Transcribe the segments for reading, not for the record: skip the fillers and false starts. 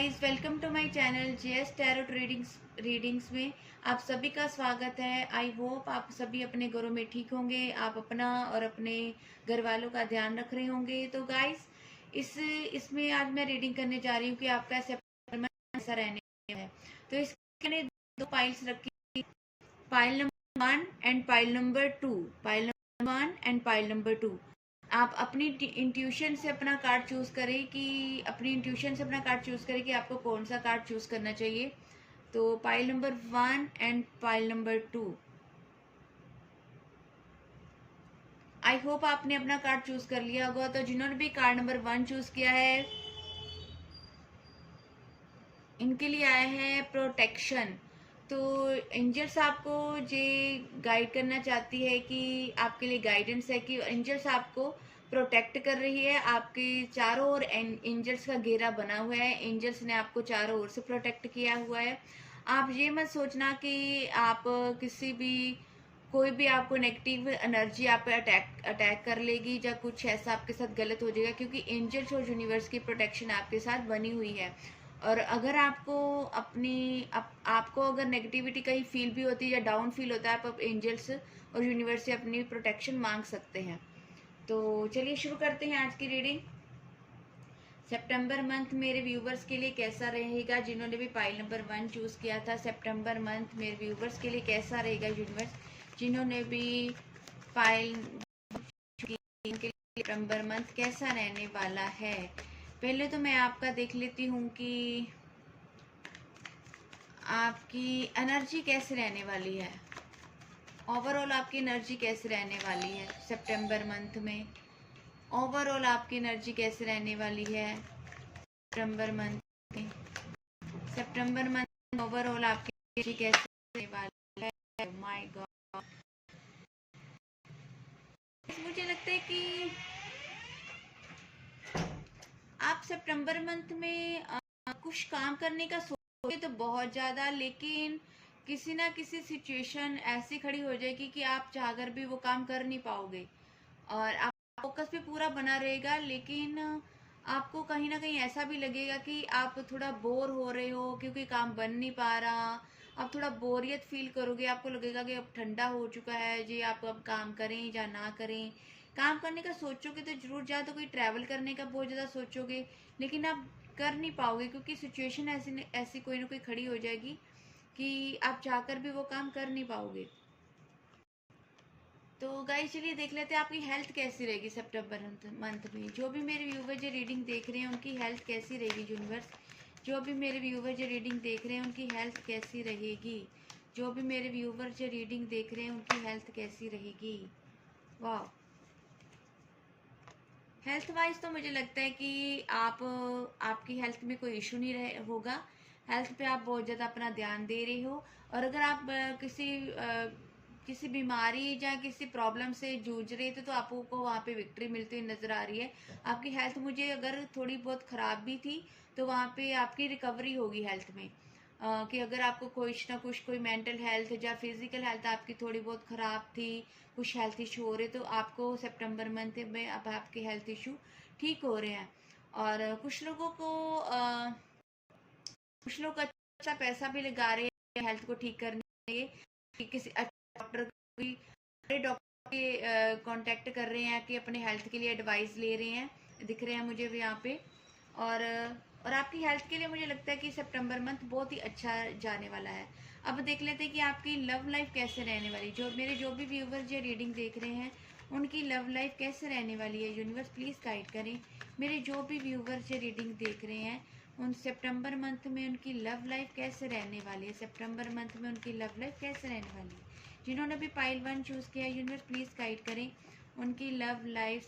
Guys, welcome to my channel JS tarot readings में आप सभी का स्वागत है। आई होप आप सभी अपने घरों में ठीक होंगे, आप अपना और अपने घर वालों का ध्यान रख रहे होंगे। तो गाइस, इसमें आज मैं रीडिंग करने जा रही हूँ कि आपका सेप्टेम्बर में कैसा रहने है। तो इसके लिए दो पाइल्स रखी, pile number 1 and pile number 2। Pile number 1 and pile number 2। आप अपनी इंट्यूशन से अपना कार्ड चूज करें कि आपको कौन सा कार्ड चूज करना चाहिए। तो pile number 1 and pile number 2। I hope आपने अपना कार्ड चूज कर लिया होगा। तो जिन्होंने भी कार्ड नंबर 1 चूज किया है, इनके लिए आया है प्रोटेक्शन। तो एंजल्स आपको ये गाइड करना चाहती है कि आपके लिए गाइडेंस है कि एंजल्स आपको प्रोटेक्ट कर रही है। आपके चारों ओर एंजल्स का घेरा बना हुआ है। एंजल्स ने आपको चारों ओर से प्रोटेक्ट किया हुआ है। आप ये मत सोचना कि आप किसी भी कोई भी आपको नेगेटिव एनर्जी आप पे अटैक कर लेगी या कुछ ऐसा आपके साथ गलत हो जाएगा, क्योंकि एंजल्स और यूनिवर्स की प्रोटेक्शन आपके साथ बनी हुई है। और अगर आपको आपको अगर नेगेटिविटी कहीं फील भी होती है या डाउन फील होता है, आप एंजल्स और यूनिवर्स से अपनी प्रोटेक्शन मांग सकते हैं। तो चलिए शुरू करते हैं आज की रीडिंग। सितंबर मंथ मेरे व्यूवर्स के लिए कैसा रहेगा? जिन्होंने भी पाइल नंबर 1 चूज किया था, सितंबर मंथ मेरे व्यूवर्स के लिए कैसा रहेगा यूनिवर्स? जिन्होंने भी पाइल के लिए सितंबर मंथ कैसा रहने वाला है? पहले तो मैं आपका देख लेती हूँ कि आपकी एनर्जी कैसे रहने वाली है। ओवरऑल आपकी एनर्जी कैसे रहने वाली है सितंबर मंथ में? ओवरऑल आपकी एनर्जी कैसे रहने वाली है सितंबर मंथ में? सितंबर मंथ ओवरऑल आपकी एनर्जी कैसे रहने वाली है? माय गॉड, मुझे लगता है कि आप सितंबर मंथ में कुछ काम करने का सोचे तो बहुत ज़्यादा, लेकिन किसी ना किसी सिचुएशन ऐसी खड़ी हो जाएगी कि आप चाहकर भी वो काम कर नहीं पाओगे। और आप फोकस भी पूरा बना रहेगा, लेकिन आपको कहीं ना कहीं ऐसा भी लगेगा कि आप थोड़ा बोर हो रहे हो क्योंकि काम बन नहीं पा रहा। आप थोड़ा बोरियत फील करोगे, आपको लगेगा कि अब ठंडा हो चुका है जी, आप अब काम करें या ना करें। काम करने का सोचोगे तो जरूर, या तो कोई ट्रैवल करने का बहुत ज़्यादा सोचोगे, लेकिन आप कर नहीं पाओगे क्योंकि सिचुएशन ऐसी ऐसी कोई ना कोई खड़ी हो जाएगी कि आप चाहकर भी वो काम कर नहीं पाओगे। तो गाइस, चलिए देख लेते हैं आपकी हेल्थ कैसी रहेगी सितंबर मंथ में। जो भी मेरे व्यूवर ये रीडिंग देख रहे हैं उनकी हेल्थ कैसी रहेगी यूनिवर्स? जो भी मेरे व्यूवर ये रीडिंग देख रहे हैं उनकी हेल्थ कैसी रहेगी? जो भी मेरे व्यूवर ये रीडिंग देख रहे हैं उनकी हेल्थ कैसी रहेगी? वाह, हेल्थ वाइज तो मुझे लगता है कि आपकी हेल्थ में कोई इशू नहीं रहे होगा। हेल्थ पे आप बहुत ज़्यादा अपना ध्यान दे रहे हो। और अगर आप किसी बीमारी या किसी प्रॉब्लम से जूझ रहे थे तो आपको वहाँ पे विक्ट्री मिलती हुई नज़र आ रही है। आपकी हेल्थ मुझे अगर थोड़ी बहुत ख़राब भी थी तो वहाँ पे आपकी रिकवरी होगी हेल्थ में। कि अगर आपको कुछ ना कुछ कोई मेंटल हेल्थ या फिजिकल हेल्थ आपकी थोड़ी बहुत ख़राब थी, कुछ हेल्थ इशू हो रहे, तो आपको सितंबर मंथ में अब आपके हेल्थ इशू ठीक हो रहे हैं। और कुछ लोग अच्छा पैसा भी लगा रहे हैं हेल्थ को ठीक करने के लिए, कि किसी अच्छे डॉक्टर बड़े डॉक्टर के कांटेक्ट कर रहे हैं कि अपने हेल्थ के लिए एडवाइस ले रहे हैं, दिख रहे हैं मुझे भी यहाँ पे। और और आपकी हेल्थ के लिए मुझे लगता है कि सितंबर मंथ बहुत ही अच्छा जाने वाला है। अब देख लेते हैं कि आपकी लव लाइफ कैसे रहने वाली। जो भी व्यूवर्स ये रीडिंग देख रहे हैं उनकी लव लाइफ कैसे रहने वाली है यूनिवर्स, प्लीज़ गाइड करें। मेरे जो भी व्यूवर्स ये रीडिंग देख रहे हैं उन सितंबर मंथ में उनकी लव लाइफ कैसे रहने वाली है? सितंबर मंथ में उनकी लव लाइफ कैसे रहने वाली है? जिन्होंने भी पाइल 1 चूज़ किया यूनिवर्स, प्लीज़ गाइड करें उनकी लव लाइफ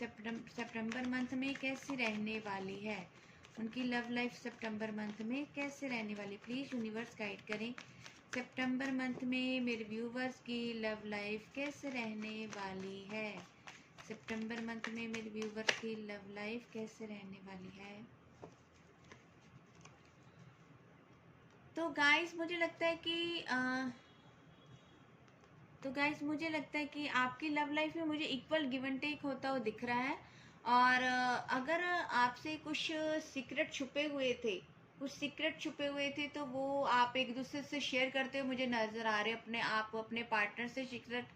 सितंबर मंथ में कैसी रहने वाली है। उनकी लव लाइफ सितंबर मंथ में कैसे रहने वाली, प्लीज़ यूनिवर्स गाइड करें। सितंबर मंथ में मेरे व्यूवर्स की लव लाइफ कैसे रहने वाली है? सितंबर मंथ में मेरे व्यूवर्स की लव लाइफ कैसे रहने वाली है? तो गाइस मुझे लगता है कि आपकी लव लाइफ में मुझे इक्वल गिव एंड टेक होता हुआ दिख रहा है। और अगर आपसे कुछ सीक्रेट छुपे हुए थे कुछ सीक्रेट छुपे हुए थे, तो वो आप एक दूसरे से शेयर करते हुए मुझे नज़र आ रहे हैं। अपने आप अपने पार्टनर से सीक्रेट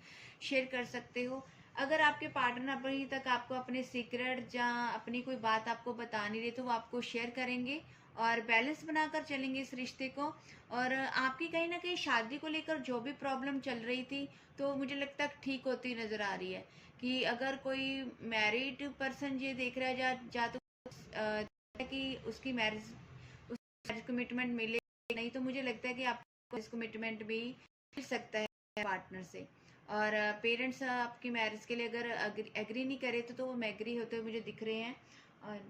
शेयर कर सकते हो। अगर आपके पार्टनर अभी तक आपको अपने सीक्रेट या अपनी कोई बात आपको बता नहीं रहे, तो वो आपको शेयर करेंगे और बैलेंस बनाकर चलेंगे इस रिश्ते को। और आपकी कहीं ना कहीं शादी को लेकर जो भी प्रॉब्लम चल रही थी, तो मुझे लगता है ठीक होती नज़र आ रही है। कि अगर कोई मैरिड पर्सन ये देख रहा है, या तो कि उसकी मैरिज कमिटमेंट मिले नहीं, तो मुझे लगता है कि आपको इस कमिटमेंट भी मिल सकता है पार्टनर से। और पेरेंट्स आपकी मैरिज के लिए अगर एग्री नहीं करे, तो वो एग्री होते हुए मुझे दिख रहे हैं। और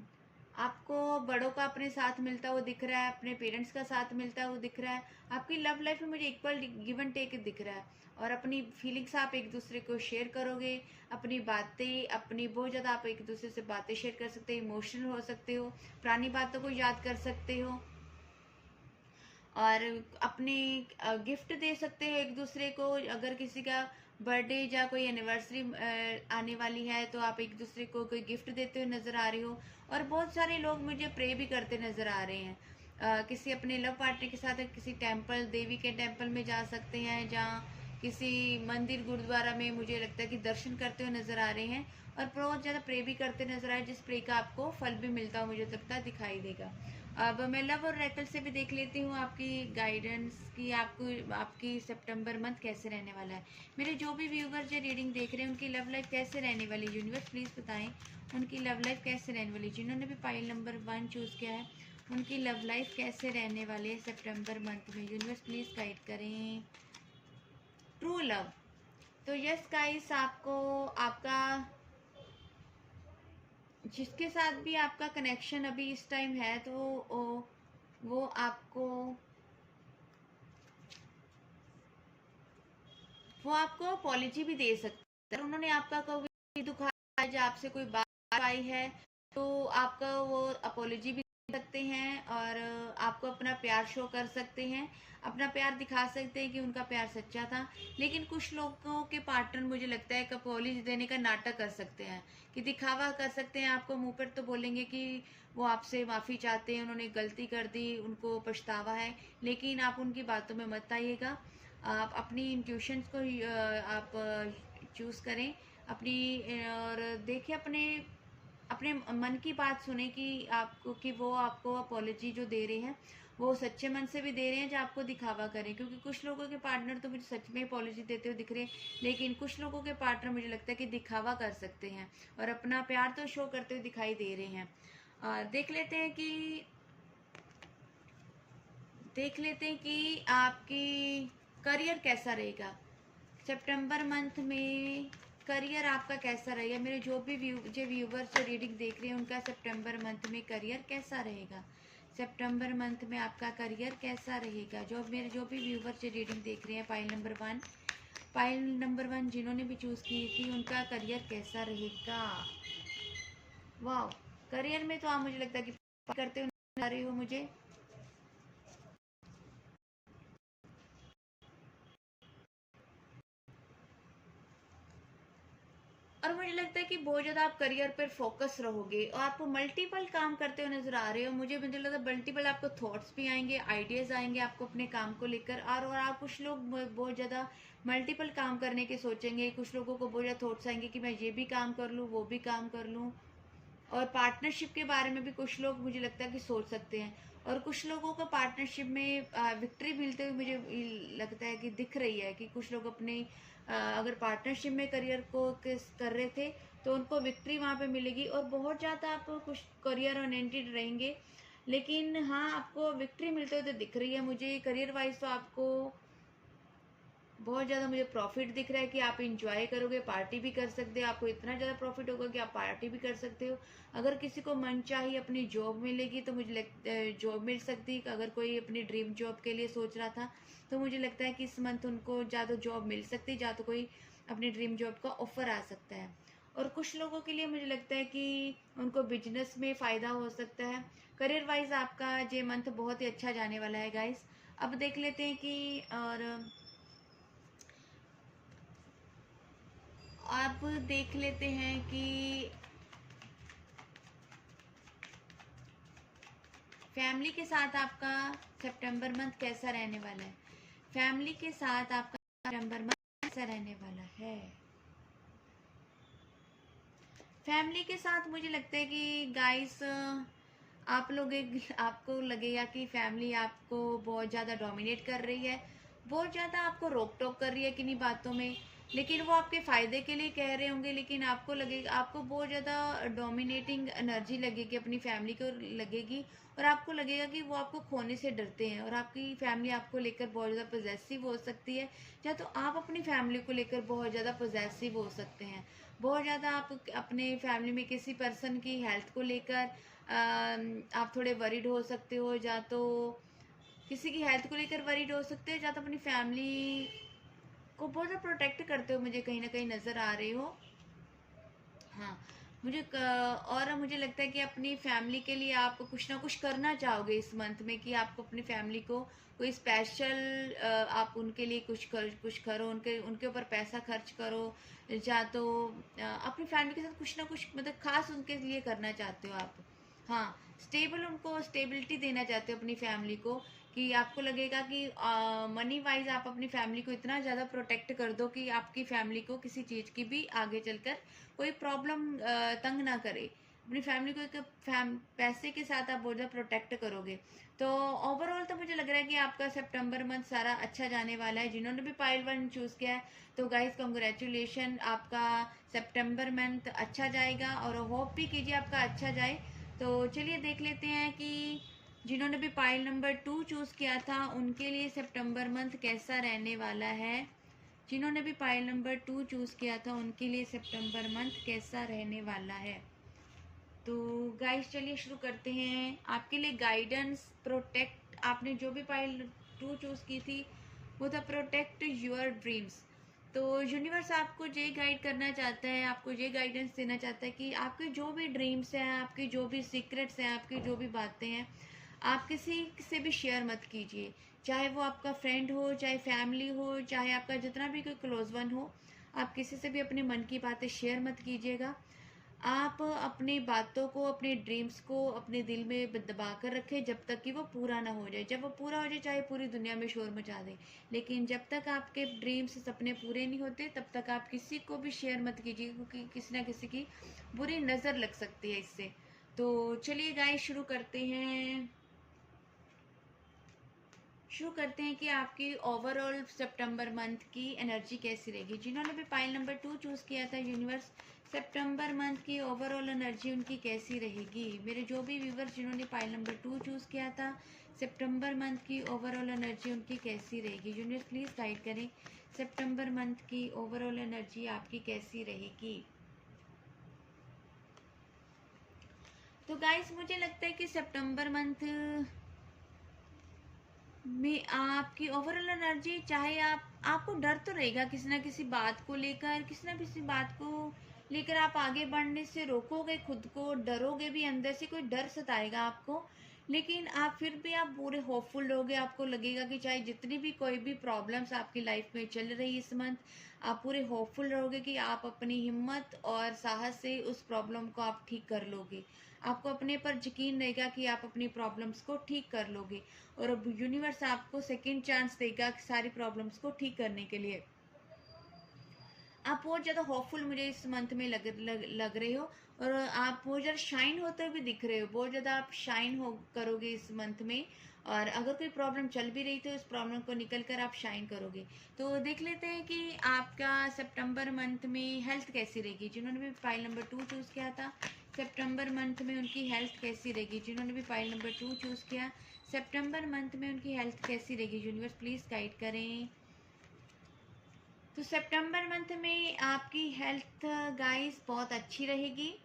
आपको बड़ों का अपने साथ मिलता हुआ दिख रहा है, अपने पेरेंट्स का साथ मिलता हुआ दिख रहा है। आपकी लव लाइफ में मुझे इक्वल गिव एंड टेक दिख रहा है। और अपनी फीलिंग्स आप एक दूसरे को शेयर करोगे, अपनी बातें, अपनी बहुत ज़्यादा आप एक दूसरे से बातें शेयर कर सकते हो, इमोशनल हो सकते हो, पुरानी बातों को याद कर सकते हो। और अपने गिफ्ट दे सकते हो एक दूसरे को। अगर किसी का बर्थडे या कोई एनिवर्सरी आने वाली है, तो आप एक दूसरे को कोई गिफ्ट देते हुए नज़र आ रहे हो। और बहुत सारे लोग मुझे प्रे भी करते नज़र आ रहे हैं। किसी अपने लव पार्टनर के साथ किसी टेम्पल, देवी के टेम्पल में जा सकते हैं, जहाँ किसी मंदिर गुरुद्वारा में मुझे लगता है कि दर्शन करते हुए नज़र आ रहे हैं। और बहुत ज़्यादा प्रे भी करते नज़र आए, जिस प्रे का आपको फल भी मिलता हो मुझे लगता है दिखाई देगा। अब मैं लव और रैकल से भी देख लेती हूँ आपकी गाइडेंस की, आपको आपकी सितंबर मंथ कैसे रहने वाला है। मेरे जो भी व्यूवर जो रीडिंग देख रहे हैं, उनकी लव लाइफ कैसे रहने वाली है, यूनिवर्स प्लीज़ बताएं उनकी लव लाइफ कैसे रहने वाली है। जिन्होंने भी पाइल नंबर 1 चूज़ किया है, उनकी लव लाइफ कैसे रहने वाली है सितंबर मंथ में, यूनिवर्स प्लीज़ गाइड करें। ट्रू लव, तो यस गाइस, आपको आपका जिसके साथ भी आपका कनेक्शन अभी इस टाइम है, तो वो आपको अपॉलॉजी भी दे सकता है। उन्होंने आपका कभी दुखाया है, आपसे कोई बात आई है, तो आपका वो अपॉलॉजी भी दे सकते हैं। और आपको अपना प्यार शो कर सकते हैं, अपना प्यार दिखा सकते हैं कि उनका प्यार सच्चा था। लेकिन कुछ लोगों के पार्टनर मुझे लगता है कि अपॉलॉजी देने का नाटक कर सकते हैं, कि दिखावा कर सकते हैं। आपको मुंह पर तो बोलेंगे कि वो आपसे माफ़ी चाहते हैं, उन्होंने गलती कर दी, उनको पछतावा है। लेकिन आप उनकी बातों में मत आइएगा। आप अपनी इंट्यूशंस को आप चूज़ करें अपनी, और देखिए अपने अपने मन की बात सुने कि आपको, कि वो आपको अपॉलॉजी जो दे रहे हैं, वो सच्चे मन से भी दे रहे हैं, जो आपको दिखावा करें। क्योंकि कुछ लोगों के पार्टनर तो मुझे सच में अपॉलॉजी देते हुए दिख रहे हैं, लेकिन कुछ लोगों के पार्टनर मुझे लगता है कि दिखावा कर सकते हैं और अपना प्यार तो शो करते हुए दिखाई दे रहे हैं। देख लेते हैं कि आपकी करियर कैसा रहेगा सितंबर मंथ में। करियर आपका कैसा रहेगा, मेरे जो भी व्यूवर्स जो रीडिंग देख रहे हैं, उनका सितंबर मंथ में करियर कैसा रहेगा। सितंबर मंथ में आपका करियर कैसा रहेगा, जो भी व्यूवर्स जो रीडिंग देख रहे हैं, पाइल नंबर 1 जिन्होंने भी चूज़ की थी, उनका करियर कैसा रहेगा। वाह, करियर में तो आप मुझे लगता है कि करते हुए आ रहे हो मुझे। और मुझे लगता है कि बहुत ज़्यादा आप करियर पर फोकस रहोगे, और आप मल्टीपल काम करते हुए नजर आ रहे हो। मुझे लगता है मल्टीपल आपको थॉट्स भी आएंगे, आइडियाज़ आएंगे आपको अपने काम को लेकर। और आप कुछ लोग बहुत ज़्यादा मल्टीपल काम करने के सोचेंगे। कुछ लोगों को बहुत ज़्यादा थॉट्स आएंगे कि मैं ये भी काम कर लूँ, वो भी काम कर लूँ। और पार्टनरशिप के बारे में भी कुछ लोग मुझे लगता है कि सोच सकते हैं। और कुछ लोगों को पार्टनरशिप में विक्ट्री मिलते हुए मुझे लगता है कि दिख रही है, कि कुछ लोग अपने अगर पार्टनरशिप में करियर को कर रहे थे, तो उनको विक्ट्री वहाँ पे मिलेगी। और बहुत ज़्यादा आप कुछ करियर ओरिएंटेड रहेंगे, लेकिन हाँ, आपको विक्ट्री मिलते हुए तो दिख रही है मुझे। करियर वाइज तो आपको बहुत ज़्यादा मुझे प्रॉफिट दिख रहा है, कि आप इंजॉय करोगे, पार्टी भी कर सकते हो। आपको इतना ज़्यादा प्रॉफिट होगा कि आप पार्टी भी कर सकते हो। अगर किसी को मन चाहिए अपनी जॉब मिलेगी, तो मुझे जॉब मिल सकती है। अगर कोई अपनी ड्रीम जॉब के लिए सोच रहा था, तो मुझे लगता है कि इस मंथ उनको या तो जॉब मिल सकती है, या तो कोई अपनी ड्रीम जॉब का ऑफर आ सकता है। और कुछ लोगों के लिए मुझे लगता है कि उनको बिजनेस में फ़ायदा हो सकता है। करियर वाइज आपका ये मंथ बहुत ही अच्छा जाने वाला है गाइस। अब देख लेते हैं कि, और आप देख लेते हैं कि फैमिली के साथ आपका सितंबर मंथ कैसा रहने वाला है? फैमिली के साथ आपका सितंबर मंथ कैसा रहने वाला है? फैमिली के साथ मुझे लगता है कि गाइस आप लोग आपको लगेगा कि फैमिली आपको बहुत ज़्यादा डोमिनेट कर रही है, बहुत ज़्यादा आपको रोक टोक कर रही है किन्हीं बातों में, लेकिन वो आपके फ़ायदे के लिए कह रहे होंगे, लेकिन आपको लगेगा, आपको बहुत ज़्यादा डोमिनेटिंग एनर्जी लगेगी अपनी फैमिली को लगेगी, और आपको लगेगा कि वो आपको खोने से डरते हैं, और आपकी फैमिली आपको लेकर बहुत ज़्यादा पॉजेसिव हो सकती है, या तो आप अपनी फैमिली को लेकर बहुत ज़्यादा पॉजेसिव हो सकते हैं। बहुत ज़्यादा आप अपने फैमिली में किसी पर्सन की हेल्थ को लेकर आप थोड़े वरीड हो सकते हो, या तो किसी की हेल्थ को लेकर वरीड हो सकते हो, या तो अपनी फैमिली को बहुत ज़्यादा प्रोटेक्ट करते हो, मुझे कहीं ना कहीं नज़र आ रहे हो। हाँ, और मुझे लगता है कि अपनी फैमिली के लिए आप कुछ ना कुछ करना चाहोगे इस मंथ में, कि आपको अपनी फैमिली को कोई स्पेशल आप उनके लिए कुछ करो, उनके उनके ऊपर पैसा खर्च करो, या तो अपनी फैमिली के साथ कुछ ना कुछ मतलब खास उनके लिए करना चाहते हो आप। हाँ, स्टेबल उनको स्टेबिलिटी देना चाहते हो अपनी फैमिली को, कि आपको लगेगा कि मनी वाइज आप अपनी फैमिली को इतना ज़्यादा प्रोटेक्ट कर दो कि आपकी फैमिली को किसी चीज़ की भी आगे चलकर कोई प्रॉब्लम तंग ना करे। अपनी फैमिली को एक पैसे के साथ आप बहुत ज़्यादा प्रोटेक्ट करोगे। तो ओवरऑल तो मुझे लग रहा है कि आपका सितंबर मंथ सारा अच्छा जाने वाला है। जिन्होंने भी पाइल वन चूज़ किया है तो गाइस कॉन्ग्रेचुलेशन, आपका सितंबर मंथ अच्छा जाएगा, और होप भी कीजिए आपका अच्छा जाए। तो चलिए देख लेते हैं कि जिन्होंने भी पाइल नंबर 2 चूज़ किया था उनके लिए सितंबर मंथ कैसा रहने वाला है। जिन्होंने भी पाइल नंबर 2 चूज़ किया था उनके लिए सितंबर मंथ कैसा रहने वाला है। तो गाइस चलिए शुरू करते हैं। आपके लिए गाइडेंस प्रोटेक्ट, आपने जो भी पाइल 2 चूज़ की थी वो था प्रोटेक्ट योर ड्रीम्स। तो यूनिवर्स आपको ये गाइड करना चाहता है, आपको ये गाइडेंस देना चाहता है कि आपके जो भी ड्रीम्स हैं, आपकी जो भी सीक्रेट्स हैं, आपकी जो भी बातें हैं, आप किसी से भी शेयर मत कीजिए। चाहे वो आपका फ्रेंड हो, चाहे फैमिली हो, चाहे आपका जितना भी कोई क्लोज वन हो, आप किसी से भी अपने मन की बातें शेयर मत कीजिएगा। आप अपनी बातों को, अपने ड्रीम्स को अपने दिल में दबा कर रखें जब तक कि वो पूरा ना हो जाए। जब वो पूरा हो जाए चाहे पूरी दुनिया में शोर मचा दे, लेकिन जब तक आपके ड्रीम्स सपने पूरे नहीं होते तब तक आप किसी को भी शेयर मत कीजिए, क्योंकि किसी ना किसी की बुरी नज़र लग सकती है इससे। तो चलिए गाइस शुरू करते हैं कि आपकी ओवरऑल सितंबर मंथ की एनर्जी कैसी रहेगी। जिन्होंने भी पाइल नंबर 2 चूज़ किया था यूनिवर्स, सितंबर मंथ की ओवरऑल एनर्जी उनकी कैसी रहेगी। मेरे जो भी व्यूवर्स जिन्होंने पाइल नंबर 2 चूज़ किया था, सितंबर मंथ की ओवरऑल एनर्जी उनकी कैसी रहेगी। यूनिवर्स प्लीज़ गाइड करें, सितंबर मंथ की ओवरऑल एनर्जी आपकी कैसी रहेगी। तो गाइस मुझे लगता है कि सितंबर मंथ में आपकी ओवरऑल एनर्जी, चाहे आपको डर तो रहेगा किसी ना किसी बात को लेकर, किसी ना किसी बात को लेकर आप आगे बढ़ने से रोकोगे खुद को, डरोगे भी, अंदर से कोई डर सताएगा आपको, लेकिन आप फिर भी आप पूरे होपफुल रहोगे। आपको लगेगा कि चाहे जितनी भी कोई भी प्रॉब्लम्स आपकी लाइफ में चल रही इस मंथ, आप पूरे होपफुल रहोगे कि आप अपनी हिम्मत और साहस से उस प्रॉब्लम को आप ठीक कर लोगे। आपको अपने पर यकीन रहेगा कि आप अपनी प्रॉब्लम्स को ठीक कर लोगे, और अब यूनिवर्स आपको सेकंड चांस देगा सारी प्रॉब्लम्स को ठीक करने के लिए। आप बहुत ज़्यादा होपफुल मुझे इस मंथ में लग रहे हो, और आप बहुत ज़्यादा शाइन होते हुए भी दिख रहे हो। बहुत ज़्यादा आप शाइन हो करोगे इस मंथ में, और अगर कोई प्रॉब्लम चल भी रही तो उस प्रॉब्लम को निकल कर आप शाइन करोगे। तो देख लेते हैं कि आपका सितंबर मंथ में हेल्थ कैसी रहेगी। जिन्होंने भी फाइल नंबर 2 चूज़ किया था, सितंबर मंथ में उनकी हेल्थ कैसी रहेगी। जिन्होंने भी फाइल नंबर 2 चूज़ किया, सितंबर मंथ में उनकी हेल्थ कैसी रहेगी। यूनिवर्स प्लीज़ गाइड करें। तो सितंबर मंथ में आपकी हेल्थ गाइस बहुत अच्छी रहेगी।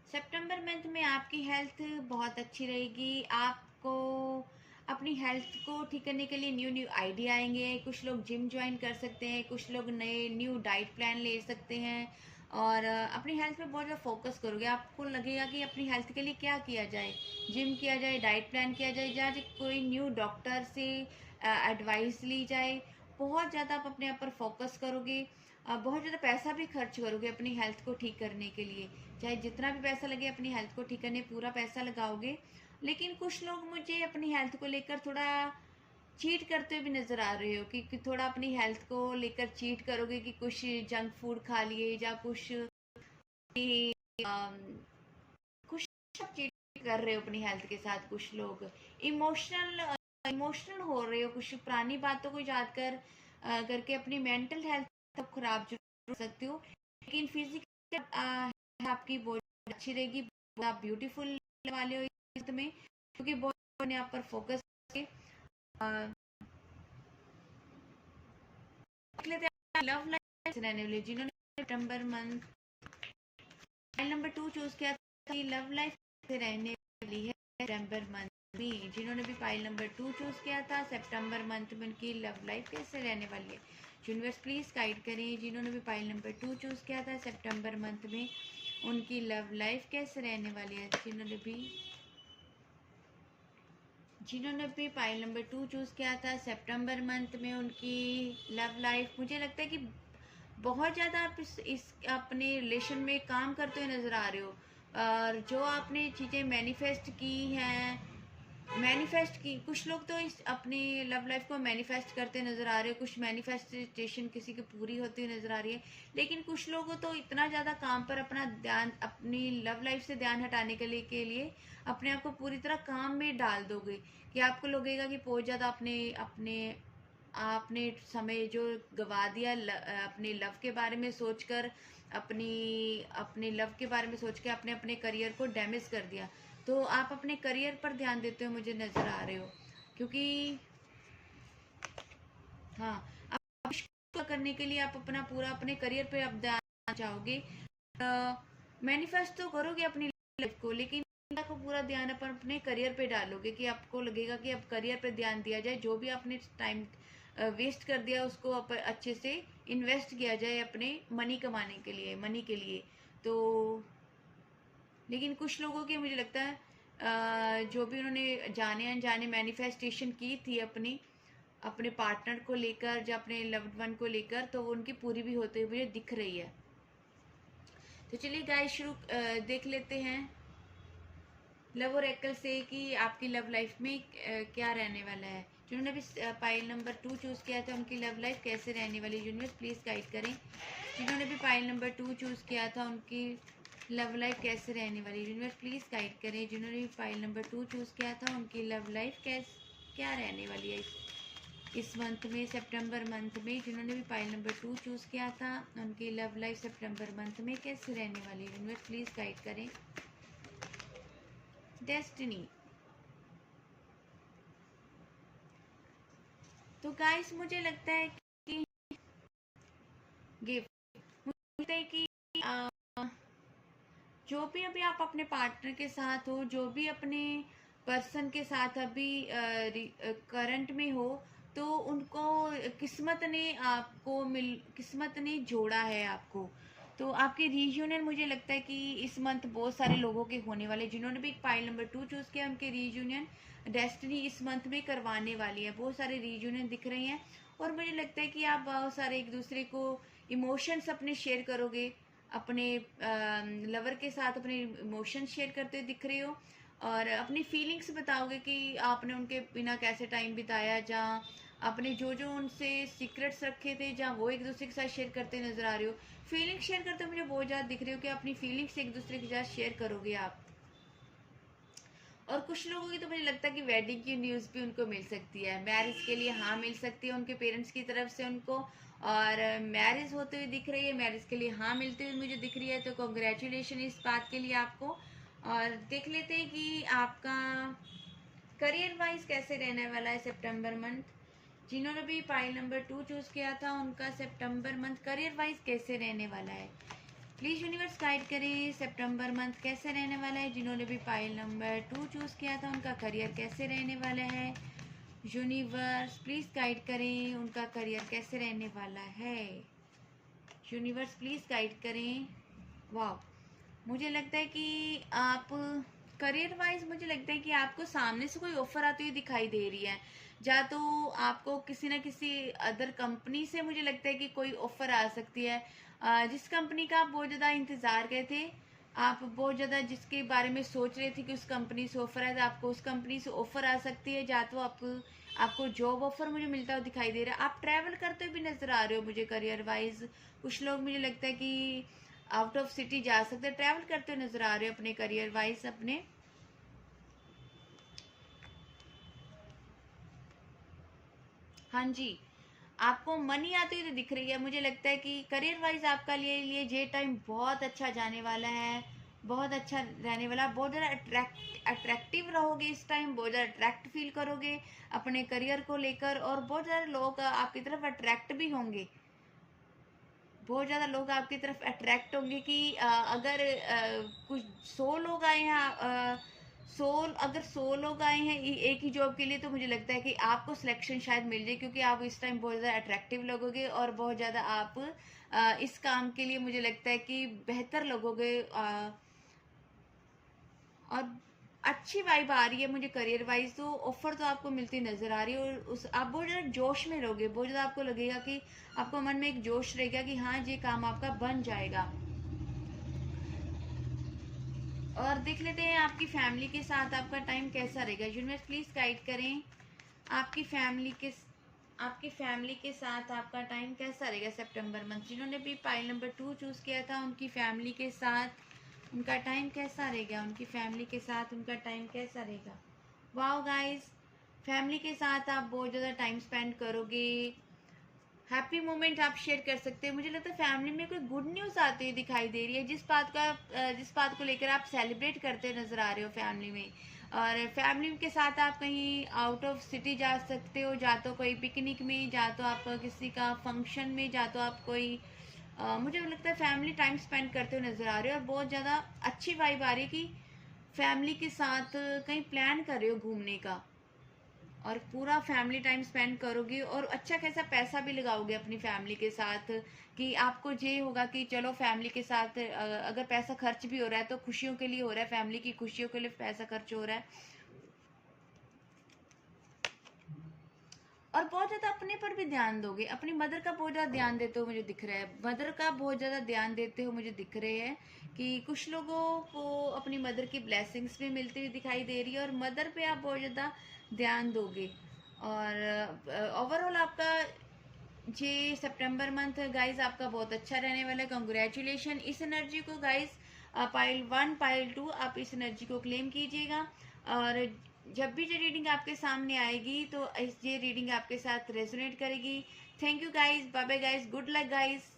सितंबर मंथ में आपकी हेल्थ बहुत अच्छी रहेगी। आपको अपनी हेल्थ को ठीक करने के लिए न्यू न्यू आइडिया आएंगे। कुछ लोग जिम ज्वाइन कर सकते हैं, कुछ लोग नए न्यू डाइट प्लान ले सकते हैं, और अपनी हेल्थ पे बहुत ज़्यादा फोकस करोगे। आपको लगेगा कि अपनी हेल्थ के लिए क्या किया जाए, जिम किया जाए, डाइट प्लान किया जाए, या कोई न्यू डॉक्टर से एडवाइस ली जाए। बहुत ज़्यादा आप अपने आप पर फोकस करोगे, बहुत ज़्यादा पैसा भी खर्च करोगे अपनी हेल्थ को ठीक करने के लिए। चाहे जितना भी पैसा लगे अपनी हेल्थ को ठीक करने पूरा पैसा लगाओगे। लेकिन कुछ लोग मुझे अपनी हेल्थ को लेकर थोड़ा चीट करते हुए भी नज़र आ रहे हो कि थोड़ा अपनी हेल्थ को लेकर चीट करोगे कि कुछ जंक फूड खा लिए या कुछ अम, कुछ चीट कर रहे हो अपनी हेल्थ के साथ। कुछ लोग इमोशनल इमोशनल हो रहे हो, कुछ पुरानी बातों को याद करके अपनी मेंटल हेल्थ तक खराब जरूर हो सकते हो। लेकिन फिजिकल आपकी बहुत अच्छी रहेगी, आप ब्यूटीफुल वाले हो इस में, क्योंकि बहुत अपने आप पर फोकस लेते हैं। लव लाइफ रहने वाले जिन्होंने सितंबर मंथ फाइल नंबर 2 चूज किया था, लव लाइफ से रहने वाली है सितंबर मंथ में। जिन्होंने भी फाइल नंबर 2 चूज किया था, सितंबर मंथ में उनकी लव लाइफ कैसे रहने वाली है। यूनिवर्स प्लीज गाइड करें। जिन्होंने भी फाइल नंबर 2 चूज किया था, सितंबर मंथ में उनकी लव लाइफ कैसे रहने वाली है। जिन्होंने भी फाइल नंबर 2 चूज किया था, सितंबर मंथ में उनकी लव लाइफ, मुझे लगता है कि बहुत ज़्यादा आप इस अपने रिलेशन में काम करते हुए नज़र आ रहे हो। और जो आपने चीज़ें मैनिफेस्ट की, कुछ लोग तो इस अपनी लव लाइफ को मैनिफेस्ट करते नज़र आ रहे हो, कुछ मैनिफेस्टेशन किसी की पूरी होती हुई नज़र आ रही है। लेकिन कुछ लोगों तो इतना ज़्यादा काम पर अपना ध्यान, अपनी लव लाइफ से ध्यान हटाने के लिए अपने आप को पूरी तरह काम में डाल दोगे कि आपको लगेगा कि बहुत ज़्यादा अपने अपने आपने समय जो गवा दिया अपने लव के बारे में सोचकर, अपनी अपने लव के बारे में सोच के आपने अपने करियर को डैमेज कर दिया। तो आप अपने करियर पर ध्यान देते हुए मुझे नज़र आ रहे हो, क्योंकि हाँ, आप करने के लिए आप अपना पूरा अपने करियर पे आप ध्यान चाहोगे। मैनिफेस्ट तो करोगे अपनी लाइफ को, लेकिन को पूरा ध्यान अपन अपने करियर पे डालोगे कि आपको लगेगा कि अब करियर पे ध्यान दिया जाए, जो भी आपने टाइम वेस्ट कर दिया उसको अच्छे से इन्वेस्ट किया जाए अपने मनी कमाने के लिए, मनी के लिए। तो लेकिन कुछ लोगों के मुझे लगता है जो भी उन्होंने जाने अनजाने मैनिफेस्टेशन की थी अपने पार्टनर को लेकर या अपने लव्ड वन को लेकर, तो वो उनकी पूरी भी होते हुए दिख रही है। तो चलिए गाइस देख लेते हैं लव ओरेकल से कि आपकी लव लाइफ में क्या रहने वाला है। जिन्होंने भी फाइल नंबर 2 चूज किया था, उनकी लव लाइफ कैसे रहने वाली है। यूनिवर्स प्लीज गाइड करें। जिन्होंने भी फाइल नंबर 2 चूज किया था, उनकी लव लाइफ कैसे रहने वाली है। यूनिवर्स प्लीज गाइड करें। जिन्होंने भी फाइल नंबर 2 चूज किया था, उनकी लव लाइफ क्या रहने वाली है इस मंथ में, सितंबर मंथ में। जिन्होंने भी फाइल नंबर 2 चूज किया था, उनकी लव लाइफ सितंबर मंथ में कैसे रहने वाली है। यूनिवर्स प्लीज गाइड करें। डेस्टिनी। तो गाइस मुझे लगता है कि गिफ्ट, मुझे लगता है कि जो भी अभी आप अपने पार्टनर के साथ हो, जो भी अपने पर्सन के साथ अभी करंट में हो, तो उनको किस्मत ने जोड़ा है आपको। तो आपके रीयूनियन मुझे लगता है कि इस मंथ बहुत सारे लोगों के होने वाले। जिन्होंने भी फाइल नंबर 2 चूज किया, उनके रीयूनियन डेस्टिनी इस मंथ में करवाने वाली है। बहुत सारे रीयूनियन दिख रहे हैं और मुझे लगता है कि आप बहुत सारे एक दूसरे को इमोशंस अपने शेयर करोगे, अपने लवर के साथ अपने इमोशंस शेयर करते दिख रहे हो और अपनी फीलिंग्स बताओगे कि आपने उनके बिना कैसे टाइम बिताया, जहाँ आपने जो जो उनसे सीक्रेट्स रखे थे, जहाँ वो एक दूसरे के साथ शेयर करते नजर आ रहे हो। फीलिंग्स शेयर करते मुझे बहुत ज़्यादा दिख रहे हो कि अपनी फीलिंग्स एक दूसरे के साथ शेयर करोगे आप। और कुछ लोगों की तो मुझे लगता है कि वेडिंग की न्यूज़ भी उनको मिल सकती है, मैरिज के लिए हाँ मिल सकती है उनके पेरेंट्स की तरफ से उनको, और मैरिज होते हुए दिख रही है, मैरिज के लिए हाँ मिलते हुए मुझे दिख रही है। तो कॉन्ग्रेचुलेशन इस बात के लिए आपको। और देख लेते हैं कि आपका करियर वाइज कैसे रहने वाला है सितंबर मंथ। जिन्होंने भी फाइल नंबर 2 चूज किया था, उनका सितंबर मंथ करियर वाइज कैसे रहने वाला है। प्लीज यूनिवर्स गाइड करें सितंबर मंथ कैसे रहने वाला है। जिन्होंने भी फाइल नंबर 2 चूज किया था, उनका करियर कैसे रहने वाला है। यूनिवर्स प्लीज गाइड करें, उनका करियर कैसे रहने वाला है। यूनिवर्स प्लीज गाइड करें। वाह, मुझे लगता है कि आप करियर वाइज मुझे लगता है कि आपको सामने से कोई ऑफर आती हुई दिखाई दे रही है, या तो आपको किसी ना किसी अदर कंपनी से मुझे लगता है कि कोई ऑफर आ सकती है, जिस कंपनी का आप बहुत ज़्यादा इंतज़ार कर थे, आप बहुत ज़्यादा जिसके बारे में सोच रहे थे कि उस कंपनी से ऑफर है, तो आपको उस कंपनी से ऑफर आ सकती है, या तो आपको जॉब ऑफर मुझे मिलता हुआ दिखाई दे रहा है। आप ट्रैवल करते हुए भी नज़र आ रहे हो मुझे करियर वाइज। कुछ लोग मुझे लगता है कि आउट ऑफ सिटी जा सकते हैं, ट्रैवल करते हुए नज़र आ रहे हो अपने करियर वाइज अपने। हाँ जी, आपको मनी आती हुई तो दिख रही है। मुझे लगता है कि करियर वाइज आपका लिए ये टाइम बहुत अच्छा जाने वाला है, बहुत अच्छा रहने वाला। बहुत ज़्यादा अट्रैक्टिव रहोगे इस टाइम, बहुत ज़्यादा अट्रैक्ट फील करोगे अपने करियर को लेकर, और बहुत ज़्यादा लोग आपकी तरफ अट्रैक्ट भी होंगे। बहुत ज़्यादा लोग आपकी तरफ अट्रैक्ट होंगे कि अगर कुछ 100 लोग आए हैं, 100 लोग आए हैं एक ही जॉब के लिए, तो मुझे लगता है कि आपको सिलेक्शन शायद मिल जाए, क्योंकि आप इस टाइम बहुत ज़्यादा अट्रैक्टिव लगोगे और बहुत ज़्यादा आप इस काम के लिए मुझे लगता है कि बेहतर लगोगे। और अच्छी वाइब आ रही है मुझे करियर वाइज, तो ऑफर तो आपको मिलती नजर आ रही है, और उस आप बहुत ज़्यादा जोश में रहोगे, बहुत ज़्यादा आपको लगेगा कि आपको मन में एक जोश रहेगा कि हाँ ये काम आपका बन जाएगा। और देख लेते हैं आपकी फैमिली के साथ आपका टाइम कैसा रहेगा। यूनिवर्स प्लीज गाइड करें आपकी फैमिली के साथ आपका टाइम कैसा रहेगा सितंबर मंथ। जिन्होंने भी पाइल नंबर 2 चूज किया था, उनकी फैमिली के साथ उनका टाइम कैसा रहेगा, उनकी फैमिली के साथ उनका टाइम कैसा रहेगा। वाओ गाइस, फैमिली के साथ आप बहुत ज़्यादा टाइम स्पेंड करोगे, हैप्पी मोमेंट आप शेयर कर सकते हैं। मुझे लगता है फैमिली में कोई गुड न्यूज़ आती हुई दिखाई दे रही है, जिस बात को लेकर आप सेलिब्रेट करते नजर आ रहे हो फैमिली में। और फैमिली के साथ आप कहीं आउट ऑफ सिटी जा सकते हो, जा तो कोई पिकनिक में, जा तो आप किसी का फंक्शन में, जा तो आप कोई मुझे लगता है फैमिली टाइम स्पेंड करते हुए नजर आ रहे हो, और बहुत ज़्यादा अच्छी वाइब आ रही है कि फैमिली के साथ कहीं प्लान कर रहे हो घूमने का, और पूरा फैमिली टाइम स्पेंड करोगे, और अच्छा खासा पैसा भी लगाओगे अपनी फैमिली के साथ। कि आपको ये होगा कि चलो फैमिली के साथ अगर पैसा खर्च भी हो रहा है तो खुशियों के लिए हो रहा है, फैमिली की खुशियों के लिए पैसा खर्च हो रहा है। और बहुत ज़्यादा अपने पर भी ध्यान दोगे, अपनी मदर का बहुत ज़्यादा ध्यान देते हो मुझे दिख रहा है, मदर का बहुत ज़्यादा ध्यान देते हो मुझे दिख रहे हैं। कि कुछ लोगों को अपनी मदर की ब्लेसिंग्स भी मिलती हुई दिखाई दे रही है, और मदर पे आप बहुत ज़्यादा ध्यान दोगे। और ओवरऑल आपका जी सितंबर मंथ गाइस आपका बहुत अच्छा रहने वाला है। कंग्रेचुलेशन इस एनर्जी को गाइस, पाइल 1 पाइल 2 आप इस एनर्जी को क्लेम कीजिएगा। और जब भी ये रीडिंग आपके सामने आएगी तो ये रीडिंग आपके साथ रेजोनेट करेगी। Thank you guys, bye bye guys, good luck guys.